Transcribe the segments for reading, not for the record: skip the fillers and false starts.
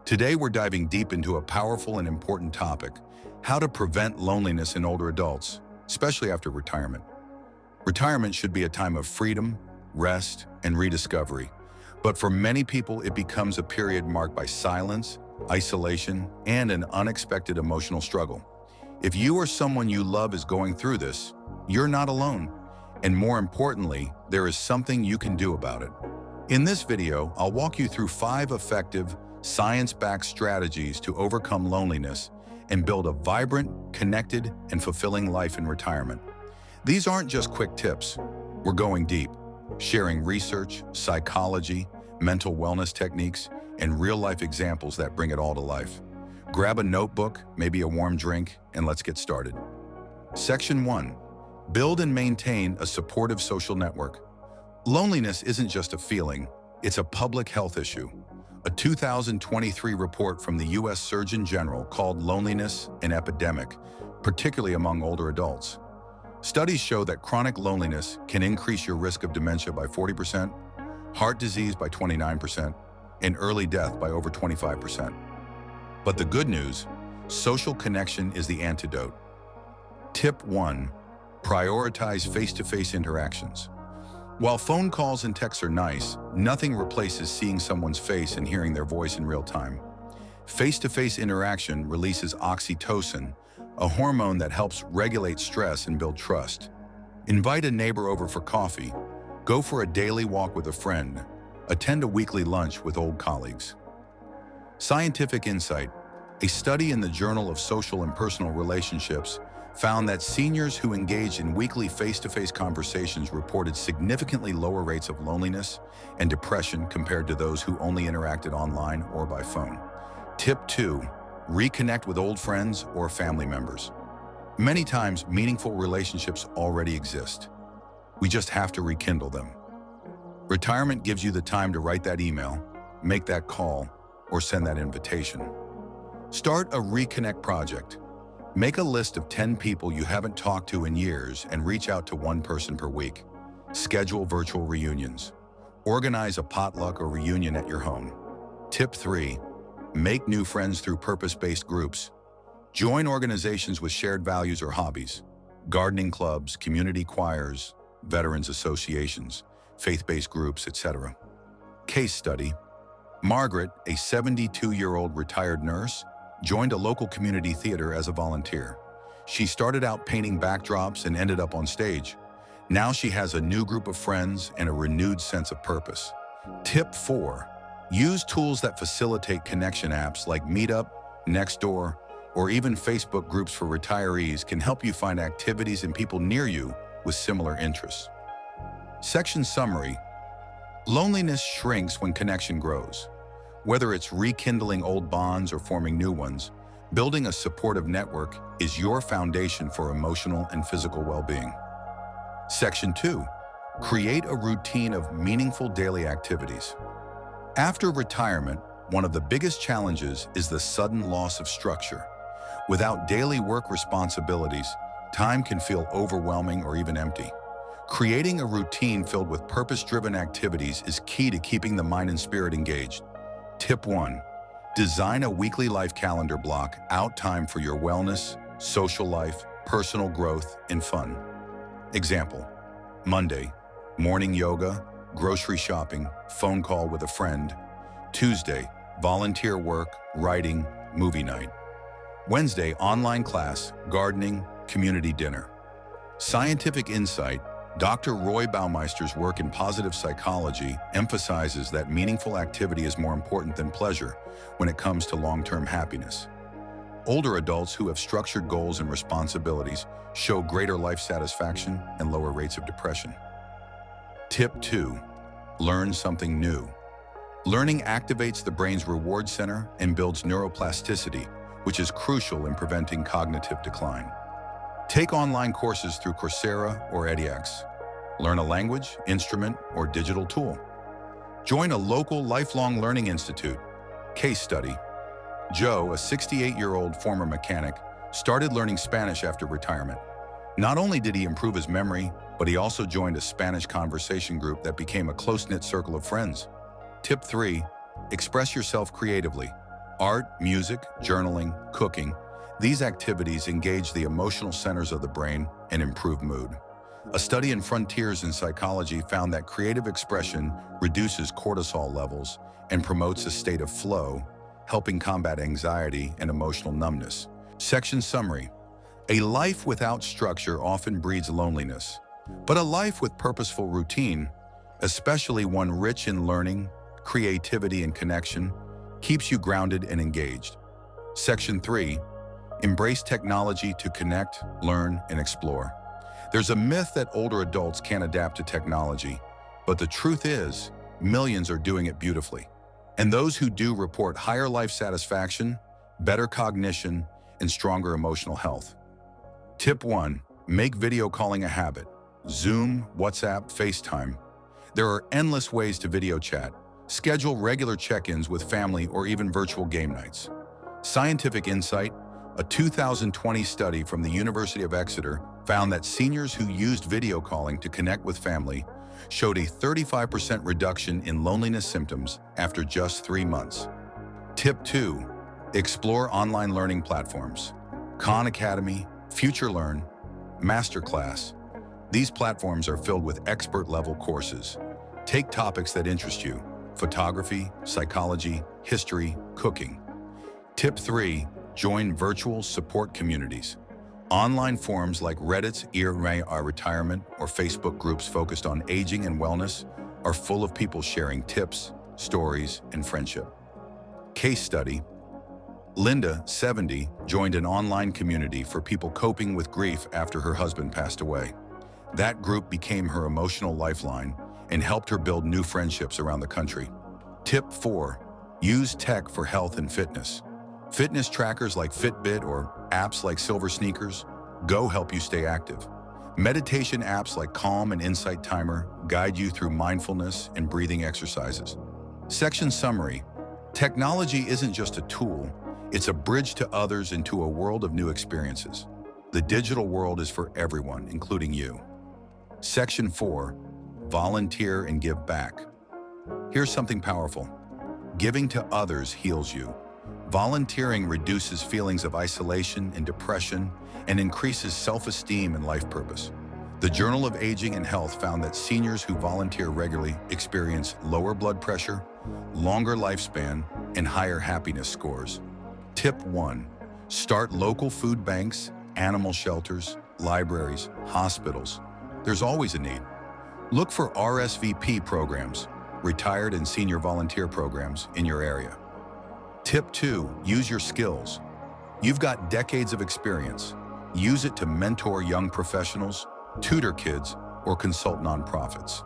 Today, we're diving deep into a powerful and important topic: how to prevent loneliness in older adults, especially after retirement. Retirement should be a time of freedom, rest, and rediscovery. But for many people, it becomes a period marked by silence, isolation, and an unexpected emotional struggle. If you or someone you love is going through this, you're not alone. And more importantly, there is something you can do about it. In this video, I'll walk you through 5 effective, science-backed strategies to overcome loneliness and build a vibrant, connected, and fulfilling life in retirement. These aren't just quick tips. We're going deep, sharing research, psychology, mental wellness techniques, and real-life examples that bring it all to life. Grab a notebook, maybe a warm drink, and let's get started. Section 1. Build and maintain a supportive social network. Loneliness isn't just a feeling, it's a public health issue. A 2023 report from the U.S. Surgeon General called loneliness an epidemic, particularly among older adults. Studies show that chronic loneliness can increase your risk of dementia by 40%, heart disease by 29%, and early death by over 25%. But the good news, social connection is the antidote. Tip 1. Prioritize face-to-face interactions. While phone calls and texts are nice, nothing replaces seeing someone's face and hearing their voice in real time. Face-to-face interaction releases oxytocin, a hormone that helps regulate stress and build trust. Invite a neighbor over for coffee, go for a daily walk with a friend, attend a weekly lunch with old colleagues. Scientific insight. A study in the Journal of Social and Personal Relationships found that seniors who engaged in weekly face-to-face conversations reported significantly lower rates of loneliness and depression compared to those who only interacted online or by phone. Tip 2. Reconnect with old friends or family members. Many times, meaningful relationships already exist. We just have to rekindle them. Retirement gives you the time to write that email, make that call, or send that invitation. Start a reconnect project. Make a list of 10 people you haven't talked to in years and reach out to one person per week. Schedule virtual reunions. Organize a potluck or reunion at your home. Tip 3. Make new friends through purpose-based groups. Join organizations with shared values or hobbies. Gardening clubs, community choirs, veterans associations, faith-based groups, etc. Case study. Margaret, a 72-year-old retired nurse, joined a local community theater as a volunteer. She started out painting backdrops and ended up on stage. Now she has a new group of friends and a renewed sense of purpose. Tip 4. Use tools that facilitate connection. Apps like Meetup, Nextdoor, or even Facebook groups for retirees can help you find activities and people near you with similar interests. Section summary. Loneliness shrinks when connection grows. Whether it's rekindling old bonds or forming new ones, building a supportive network is your foundation for emotional and physical well-being. Section 2. Create a routine of meaningful daily activities. After retirement, one of the biggest challenges is the sudden loss of structure. Without daily work responsibilities, time can feel overwhelming or even empty. Creating a routine filled with purpose-driven activities is key to keeping the mind and spirit engaged. Tip 1. Design a weekly life calendar. Block out time for your wellness, social life, personal growth, and fun. Example: Monday, morning yoga, grocery shopping, phone call with a friend. Tuesday, volunteer work, writing, movie night. Wednesday, online class, gardening, community dinner. Scientific insight. Dr. Roy Baumeister's work in positive psychology emphasizes that meaningful activity is more important than pleasure when it comes to long-term happiness. Older adults who have structured goals and responsibilities show greater life satisfaction and lower rates of depression. Tip 2. Learn something new. Learning activates the brain's reward center and builds neuroplasticity, which is crucial in preventing cognitive decline. Take online courses through Coursera or edX. Learn a language, instrument, or digital tool. Join a local lifelong learning institute. Case study. Joe, a 68-year-old former mechanic, started learning Spanish after retirement. Not only did he improve his memory, but he also joined a Spanish conversation group that became a close-knit circle of friends. Tip 3. Express yourself creatively. Art, music, journaling, cooking, these activities engage the emotional centers of the brain and improve mood. A study in Frontiers in Psychology found that creative expression reduces cortisol levels and promotes a state of flow, helping combat anxiety and emotional numbness. Section summary. A life without structure often breeds loneliness, but a life with purposeful routine, especially one rich in learning, creativity, and connection, keeps you grounded and engaged. Section 3. Embrace technology to connect, learn, and explore. There's a myth that older adults can't adapt to technology, but the truth is, millions are doing it beautifully. And those who do report higher life satisfaction, better cognition, and stronger emotional health. Tip 1. Make video calling a habit. Zoom, WhatsApp, FaceTime. There are endless ways to video chat. Schedule regular check-ins with family or even virtual game nights. Scientific insight. A 2020 study from the University of Exeter found that seniors who used video calling to connect with family showed a 35% reduction in loneliness symptoms after just 3 months. Tip 2. Explore online learning platforms. Khan Academy, FutureLearn, Masterclass. These platforms are filled with expert-level courses. Take topics that interest you: photography, psychology, history, cooking. Tip 3. Join virtual support communities. Online forums like Reddit's Our Retirement or Facebook groups focused on aging and wellness are full of people sharing tips, stories, and friendship. Case study. Linda, 70, joined an online community for people coping with grief after her husband passed away. That group became her emotional lifeline and helped her build new friendships around the country. Tip 4. Use tech for health and fitness. Fitness trackers like Fitbit or apps like Silver Sneakers Go help you stay active. Meditation apps like Calm and Insight Timer guide you through mindfulness and breathing exercises. Section summary. Technology isn't just a tool, it's a bridge to others into a world of new experiences. The digital world is for everyone, including you. Section 4. Volunteer and give back. Here's something powerful. Giving to others heals you. Volunteering reduces feelings of isolation and depression and increases self-esteem and life purpose. The Journal of Aging and Health found that seniors who volunteer regularly experience lower blood pressure, longer lifespan, and higher happiness scores. Tip 1. Start local food banks, animal shelters, libraries, hospitals. There's always a need. Look for RSVP programs, retired and senior volunteer programs, in your area. Tip 2. Use your skills. You've got decades of experience. Use it to mentor young professionals, tutor kids, or consult nonprofits.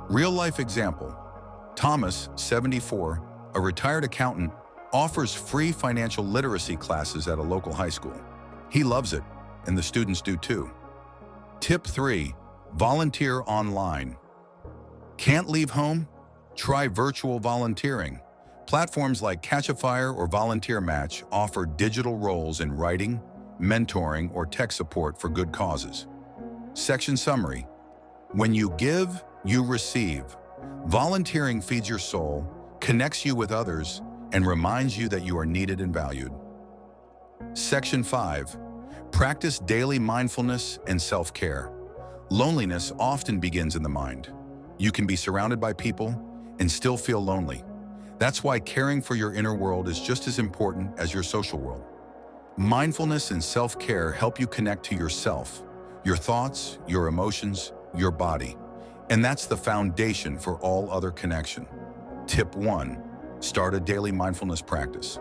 Real-life example. Thomas, 74, a retired accountant, offers free financial literacy classes at a local high school. He loves it, and the students do too. Tip 3. Volunteer online. Can't leave home? Try virtual volunteering. Platforms like Catch a Fire or Volunteer Match offer digital roles in writing, mentoring, or tech support for good causes. Section summary. When you give, you receive. Volunteering feeds your soul, connects you with others, and reminds you that you are needed and valued. Section 5. Practice daily mindfulness and self-care. Loneliness often begins in the mind. You can be surrounded by people and still feel lonely. That's why caring for your inner world is just as important as your social world. Mindfulness and self-care help you connect to yourself, your thoughts, your emotions, your body. And that's the foundation for all other connection. Tip 1. Start a daily mindfulness practice.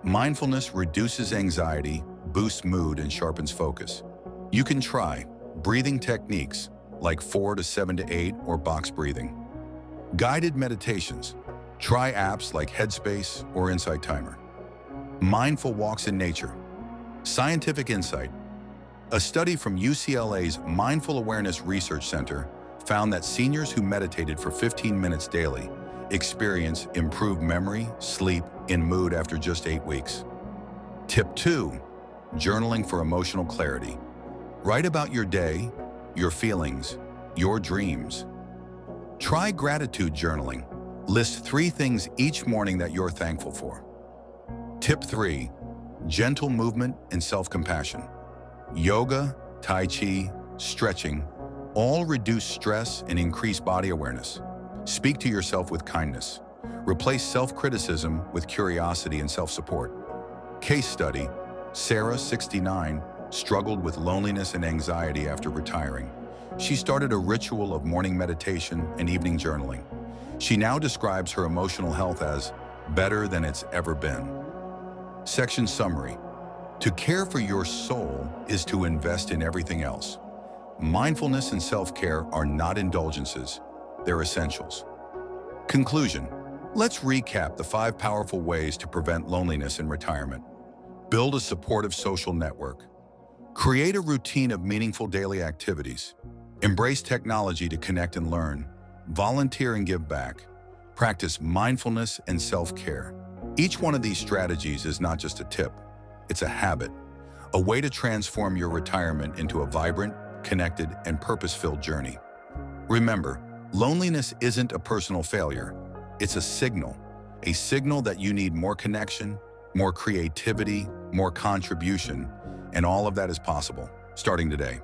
Mindfulness reduces anxiety, boosts mood, and sharpens focus. You can try breathing techniques like 4 to 7 to 8 or box breathing. Guided meditations. Try apps like Headspace or Insight Timer. Mindful walks in nature. Scientific insight. A study from UCLA's Mindful Awareness Research Center found that seniors who meditated for 15 minutes daily experience improved memory, sleep, and mood after just 8 weeks. Tip 2. Journaling for emotional clarity. Write about your day, your feelings, your dreams. Try gratitude journaling. List 3 things each morning that you're thankful for. Tip 3. Gentle movement and self-compassion. Yoga, Tai Chi, stretching, all reduce stress and increase body awareness. Speak to yourself with kindness. Replace self-criticism with curiosity and self-support. Case study: Sarah, 69, struggled with loneliness and anxiety after retiring. She started a ritual of morning meditation and evening journaling. She now describes her emotional health as better than it's ever been. Section summary: to care for your soul is to invest in everything else. Mindfulness and self-care are not indulgences, they're essentials. Conclusion: let's recap the 5 powerful ways to prevent loneliness in retirement. Build a supportive social network. Create a routine of meaningful daily activities. Embrace technology to connect and learn. Volunteer and give back. Practice mindfulness and self-care. Each one of these strategies is not just a tip, it's a habit, a way to transform your retirement into a vibrant, connected, and purpose-filled journey. Remember, loneliness isn't a personal failure. It's a signal that you need more connection, more creativity, more contribution, and all of that is possible, starting today.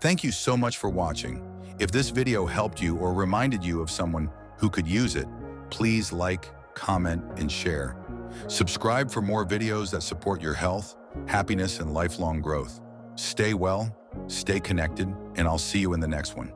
Thank you so much for watching. If this video helped you or reminded you of someone who could use it, please like, comment, and share. Subscribe for more videos that support your health, happiness, and lifelong growth. Stay well, stay connected, and I'll see you in the next one.